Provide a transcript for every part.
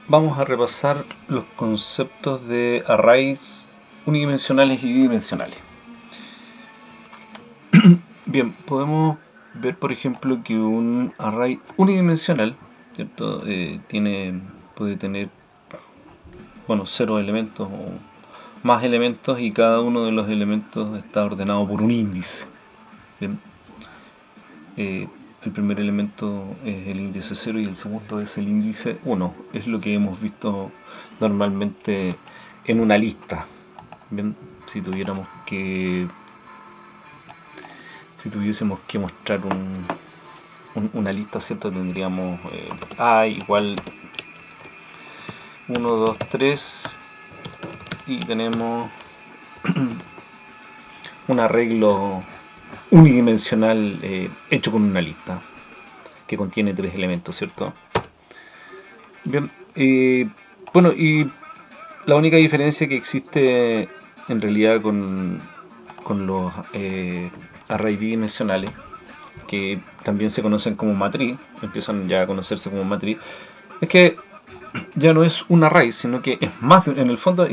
vamos a repasar los conceptos de arrays unidimensionales y bidimensionales. Bien, podemos ver por ejemplo que un array unidimensional, ¿cierto? Puede tener, bueno, 0 elementos o más elementos, y cada uno de los elementos está ordenado por un índice. Bien. El primer elemento es el índice 0 y el segundo es el índice 1. Es lo que hemos visto normalmente en una lista. Bien, si tuviésemos que mostrar una lista, ¿cierto? Tendríamos A igual 1, 2, 3 y tenemos un arreglo unidimensional hecho con una lista que contiene 3 elementos, ¿cierto? Bien, bueno, y la única diferencia que existe en realidad con los arrays bidimensionales, que también se conocen como matriz, empiezan ya a conocerse como matriz, es que ya no es un array, sino que es más, en el fondo,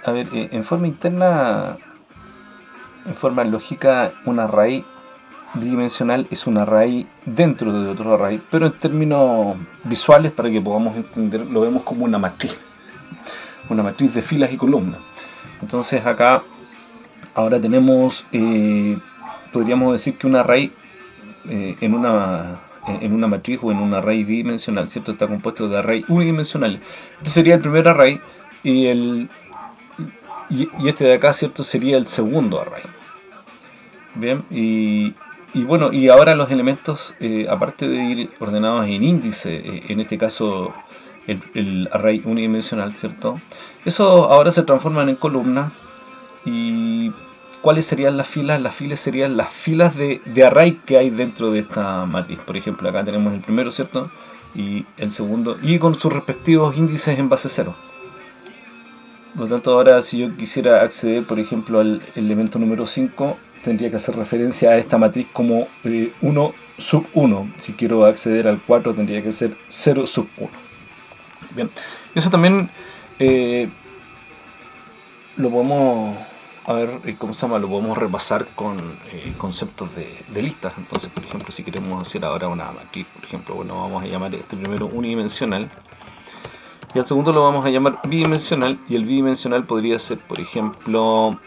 a ver, en forma interna, en forma lógica, un array bidimensional es un array dentro de otro array, pero en términos visuales, para que podamos entender, lo vemos como una matriz de filas y columnas. Entonces acá ahora tenemos, podríamos decir que un array en una matriz o en un array bidimensional, ¿cierto? Está compuesto de arrays unidimensionales. Este sería el primer array y este de acá, ¿cierto? Sería el segundo array. Bien, y bueno, y ahora los elementos, aparte de ir ordenados en índice, en este caso el array unidimensional, ¿cierto? Eso ahora se transforman en columnas. ¿Y cuáles serían las filas? Las filas serían las filas de array que hay dentro de esta matriz. Por ejemplo, acá tenemos el primero, ¿cierto? Y el segundo, y con sus respectivos índices en base 0. Por lo tanto, ahora si yo quisiera acceder, por ejemplo, al elemento número 5, tendría que hacer referencia a esta matriz como 1 sub 1. Si quiero acceder al 4, tendría que ser 0 sub 1. Bien, eso también lo podemos, a ver, ¿cómo se llama? Lo podemos repasar con conceptos de listas. Entonces, por ejemplo, si queremos hacer ahora una matriz, por ejemplo, bueno, vamos a llamar este primero unidimensional y al segundo lo vamos a llamar bidimensional, y el bidimensional podría ser, por ejemplo,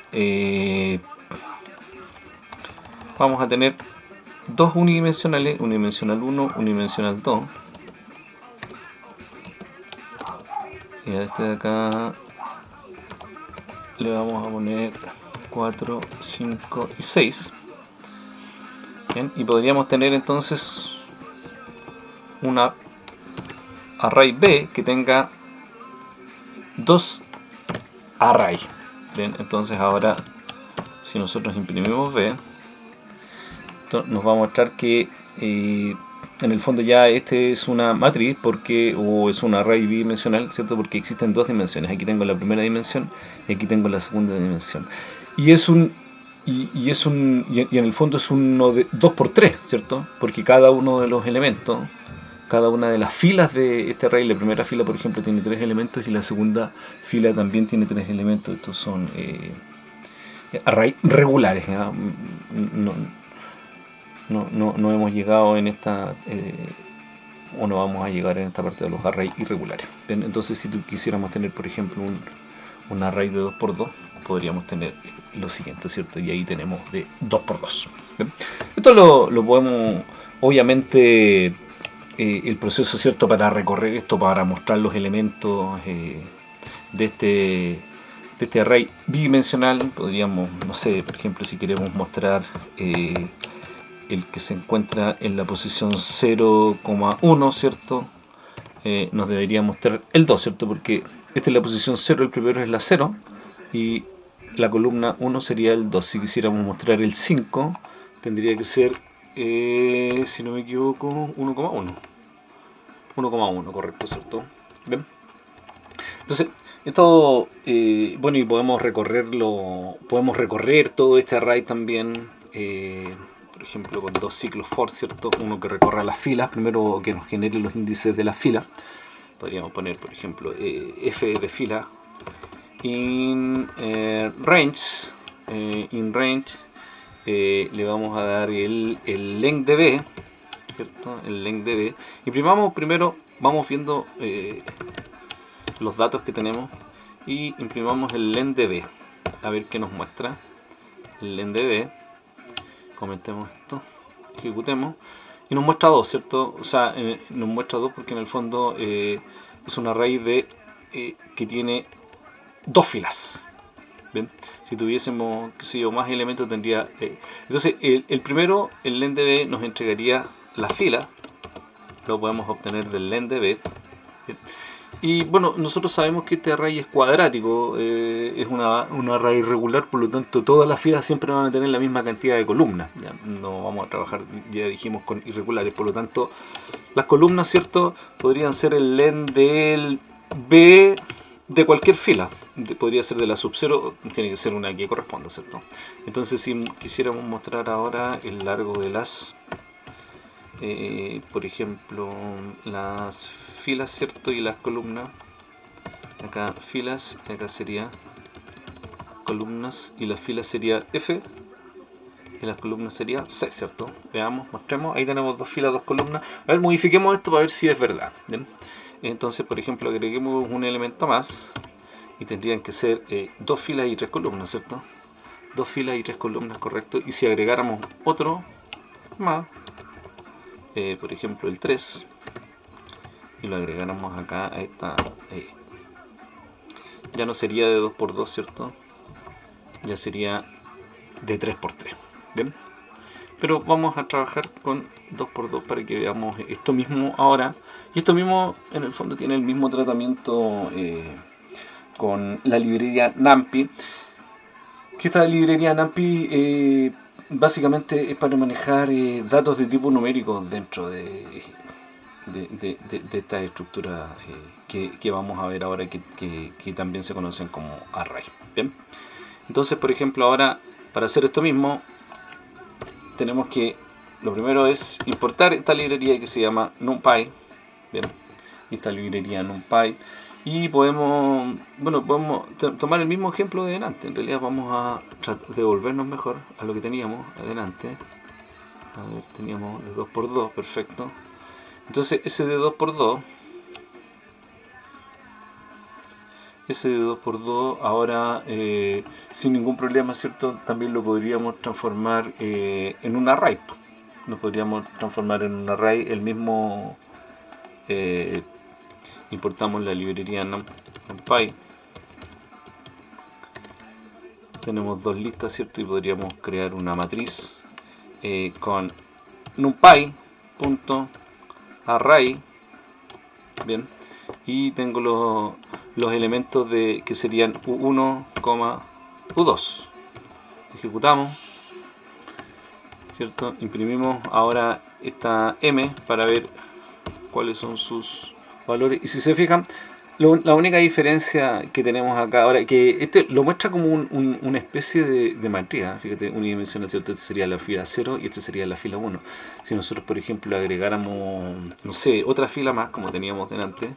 vamos a tener dos unidimensionales, unidimensional 1, unidimensional 2, y a este de acá le vamos a poner 4, 5 y 6. Bien, y podríamos tener entonces una array B que tenga dos array. Bien, entonces ahora si nosotros imprimimos B, nos va a mostrar que en el fondo ya este es una matriz, o es un array bidimensional, ¿cierto? Porque existen dos dimensiones. Aquí tengo la primera dimensión y aquí tengo la segunda dimensión. Y en el fondo es uno de 2 por 3, ¿cierto? Porque cada uno de los elementos, cada una de las filas de este array, la primera fila por ejemplo tiene 3 elementos y la segunda fila también tiene 3 elementos. Estos son array regulares, ¿no? No hemos llegado en esta o no vamos a llegar en esta parte de los arrays irregulares. ¿Ven? Entonces si quisiéramos tener por ejemplo un array de 2x2, podríamos tener lo siguiente, ¿cierto? Y ahí tenemos de 2x2. ¿Ven? Esto lo podemos, obviamente, el proceso, ¿cierto? Para recorrer esto, para mostrar los elementos de este array bidimensional, podríamos, no sé, por ejemplo, si queremos mostrar el que se encuentra en la posición 0,1, ¿cierto? Nos debería mostrar el 2, ¿cierto? Porque esta es la posición 0, el primero es la 0 y la columna 1 sería el 2. Si quisiéramos mostrar el 5, tendría que ser, si no me equivoco, 1,1. 1,1, correcto, ¿cierto? ¿Ven? Entonces, esto, bueno, y podemos recorrer todo este array también, por ejemplo, con dos ciclos for, ¿cierto? Uno que recorra las filas, primero que nos genere los índices de las filas. podríamos poner, por ejemplo, f de fila in range, le vamos a dar el length de b, ¿cierto? El length de b. Imprimamos primero, vamos viendo los datos que tenemos y imprimamos el length de b, a ver qué nos muestra el length de b. Comentemos esto, ejecutemos y nos muestra 2, ¿cierto? O sea, nos muestra 2 porque en el fondo es un array de que tiene 2 filas. ¿Bien? Si tuviésemos, qué sé yo, más elementos tendría... entonces, el primero, el length de b, nos entregaría la fila. Lo podemos obtener del length de b. ¿Bien? Y bueno, nosotros sabemos que este array es cuadrático, es un array regular, por lo tanto todas las filas siempre van a tener la misma cantidad de columnas. ¿Ya? No vamos a trabajar, ya dijimos, con irregulares, por lo tanto las columnas, ¿cierto? Podrían ser el length del b de cualquier fila. Podría ser de la sub 0, tiene que ser una que corresponda, ¿cierto? Entonces si quisiéramos mostrar ahora el largo de las... por ejemplo, las filas, ¿cierto? Y las columnas. Acá filas, y acá sería columnas, y las filas sería F, y las columnas sería C, ¿cierto? Veamos, mostremos, ahí tenemos 2 filas, 2 columnas. A ver, modifiquemos esto para ver si es verdad. ¿Bien? Entonces, por ejemplo, agreguemos un elemento más, y tendrían que ser 2 filas y 3 columnas, ¿cierto? 2 filas y 3 columnas, correcto. Y si agregáramos otro más, por ejemplo el 3, y lo agregáramos acá a esta, ya no sería de 2×2, ¿cierto? Ya sería de 3×3. ¿Bien? Pero vamos a trabajar con 2×2 para que veamos esto mismo ahora. Y esto mismo en el fondo tiene el mismo tratamiento con la librería NumPy. Que esta librería NumPy básicamente es para manejar datos de tipo numérico dentro de esta estructura que vamos a ver ahora, que también se conocen como array. ¿Bien? Entonces, por ejemplo, ahora para hacer esto mismo tenemos que, lo primero es importar esta librería que se llama NumPy. ¿Bien? Esta librería NumPy, y podemos tomar el mismo ejemplo de delante. En realidad vamos a devolvernos mejor a lo que teníamos adelante. A ver, teníamos de 2×2, perfecto. Entonces ese de 2×2, ahora sin ningún problema, ¿cierto? También lo podríamos transformar en un array. Lo podríamos transformar en un array, el mismo. Importamos la librería NumPy. Tenemos 2 listas, ¿cierto? Y podríamos crear una matriz con NumPy.array. Bien. Y tengo los elementos que serían U1, U2. Ejecutamos, ¿cierto? Imprimimos ahora esta M para ver cuáles son sus valores. Y si se fijan, la única diferencia que tenemos acá ahora, que este lo muestra como una especie de matriz, fíjate, unidimensional, ¿cierto? Este sería la fila 0 y este sería la fila 1. Si nosotros, por ejemplo, agregáramos, no sé, otra fila más, como teníamos delante,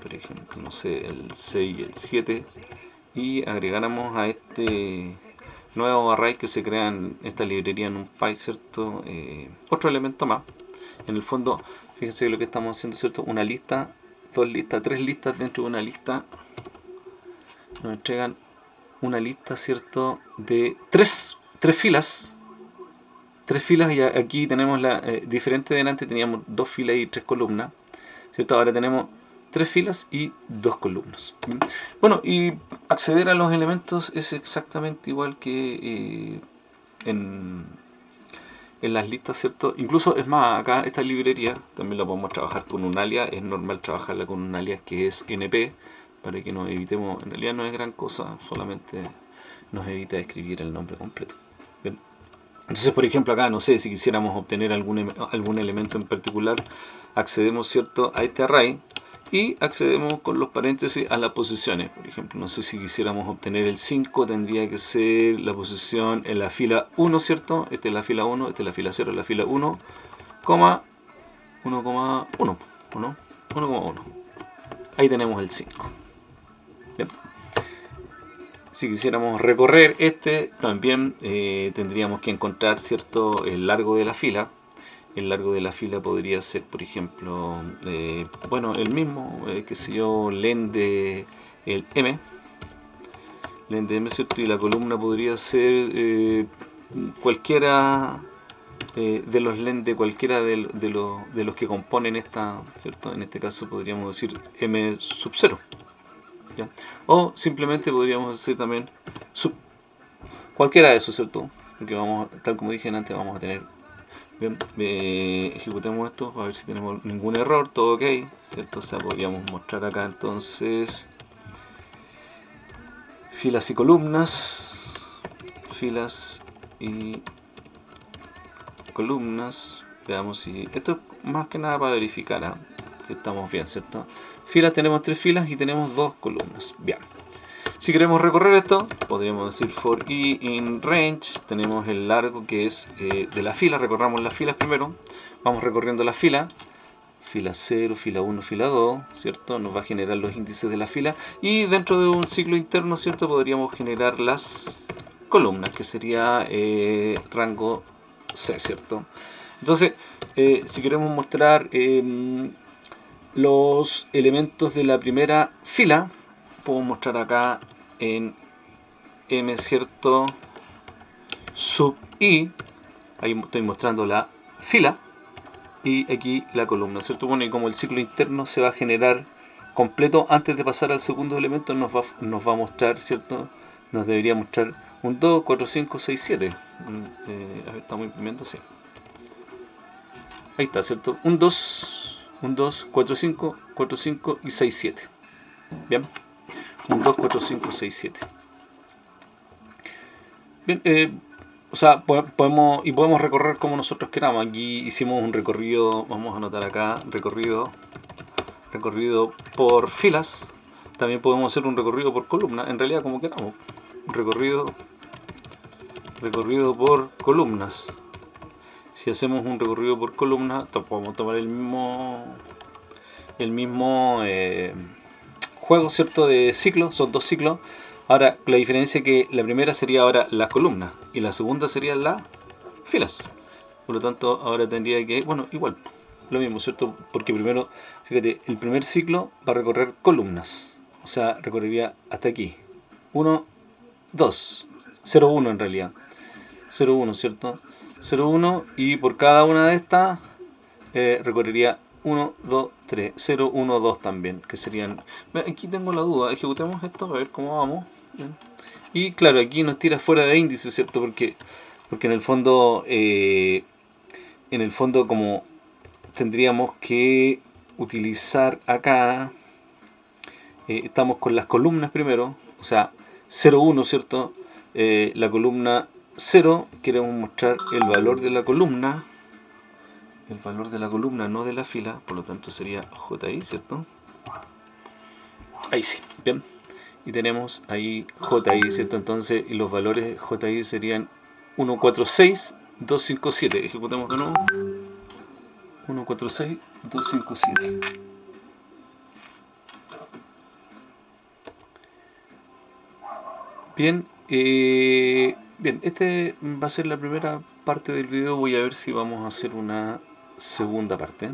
por ejemplo, no sé, el 6 y el 7, y agregáramos a este nuevo array que se crea en esta librería NumPy, ¿cierto? Otro elemento más. En el fondo, fíjense que lo que estamos haciendo, ¿cierto? Una lista, 2 listas, 3 listas dentro de una lista. Nos entregan una lista, ¿cierto? De 3 filas. 3 filas, y aquí tenemos la diferente de delante, teníamos 2 filas y 3 columnas, ¿cierto? Ahora tenemos 3 filas y 2 columnas. ¿Bien? Bueno, y acceder a los elementos es exactamente igual que en las listas, ¿cierto? Incluso es más, acá esta librería también la podemos trabajar con un alias. Es normal trabajarla con un alias que es np, para que nos evitemos, en realidad no es gran cosa, solamente nos evita escribir el nombre completo. Bien. Entonces, por ejemplo, acá, no sé, si quisiéramos obtener algún elemento en particular, accedemos, ¿cierto?, a este array y accedemos con los paréntesis a las posiciones. Por ejemplo, no sé, si quisiéramos obtener el 5, tendría que ser la posición en la fila 1, ¿cierto? Esta es la fila 1, esta es la fila 0, la fila 1, 1,1, ¿o no? 1,1. Ahí tenemos el 5. Bien. Si quisiéramos recorrer este, también tendríamos que encontrar, ¿cierto?, el largo de la fila. El largo de la fila podría ser, por ejemplo, bueno, el mismo, qué sé yo, len de el M. Len de M, ¿cierto? Y la columna podría ser cualquiera de los len de cualquiera de los que componen esta, ¿cierto? En este caso podríamos decir M sub 0. ¿Ya? O simplemente podríamos decir también sub cualquiera de esos, ¿cierto? Porque vamos, tal como dije antes, vamos a tener. Bien, ejecutemos esto a ver si tenemos ningún error, todo ok, ¿cierto? O sea, podríamos mostrar acá entonces filas y columnas, filas y columnas. Veamos si esto es más que nada para verificar, ¿eh? Si estamos bien, ¿cierto? Filas, tenemos 3 filas y tenemos 2 columnas. Bien. Si queremos recorrer esto, podríamos decir for i in range. Tenemos el largo que es de la fila. Recorramos las filas primero. Vamos recorriendo la fila. Fila 0, fila 1, fila 2, ¿cierto? Nos va a generar los índices de la fila. Y dentro de un ciclo interno, ¿cierto? Podríamos generar las columnas, que sería rango C, ¿cierto? Entonces, si queremos mostrar los elementos de la primera fila, puedo mostrar acá en M, ¿cierto? Sub I. Ahí estoy mostrando la fila. Y aquí la columna, ¿cierto? Bueno, y como el ciclo interno se va a generar completo antes de pasar al segundo elemento, nos va a mostrar, ¿cierto? Nos debería mostrar un 2, 4, 5, 6, 7. A ver, estamos imprimiendo, sí. Ahí está, ¿cierto? Un 2, 4, 5 y 6, 7. Bien. Un 2, 4, 5, 6, 7. Bien, o sea, podemos recorrer como nosotros queramos. Aquí hicimos un recorrido, vamos a anotar acá, recorrido por filas. También podemos hacer un recorrido por columna, en realidad como queramos. Recorrido por columnas. Si hacemos un recorrido por columna, podemos tomar el mismo juego, ¿cierto? De ciclos, son 2 ciclos. Ahora, la diferencia es que la primera sería ahora las columnas y la segunda serían las filas. Por lo tanto, ahora tendría que, bueno, igual, lo mismo, ¿cierto? Porque primero, fíjate, el primer ciclo va a recorrer columnas. O sea, recorrería hasta aquí. 1, 2, 0, 1 en realidad. 0, 1, ¿cierto? 0, 1 y por cada una de estas recorrería 1, 2, 3, 0, 1, 2 también, que serían. Aquí tengo la duda, ejecutemos esto a ver cómo vamos. Bien. Y claro, aquí nos tira fuera de índice, ¿cierto? Porque en el fondo como tendríamos que utilizar acá, estamos con las columnas primero, o sea, 0, 1, ¿cierto? La columna 0, queremos mostrar el valor de la columna. El valor de la columna, no de la fila, por lo tanto sería JI, ¿cierto? Ahí sí, bien. Y tenemos ahí JI, ¿cierto? Entonces los valores JI serían 146, 257. Ejecutemos de nuevo. 146, 257. Bien, bien, este va a ser la primera parte del video. Voy a ver si vamos a hacer una segunda parte.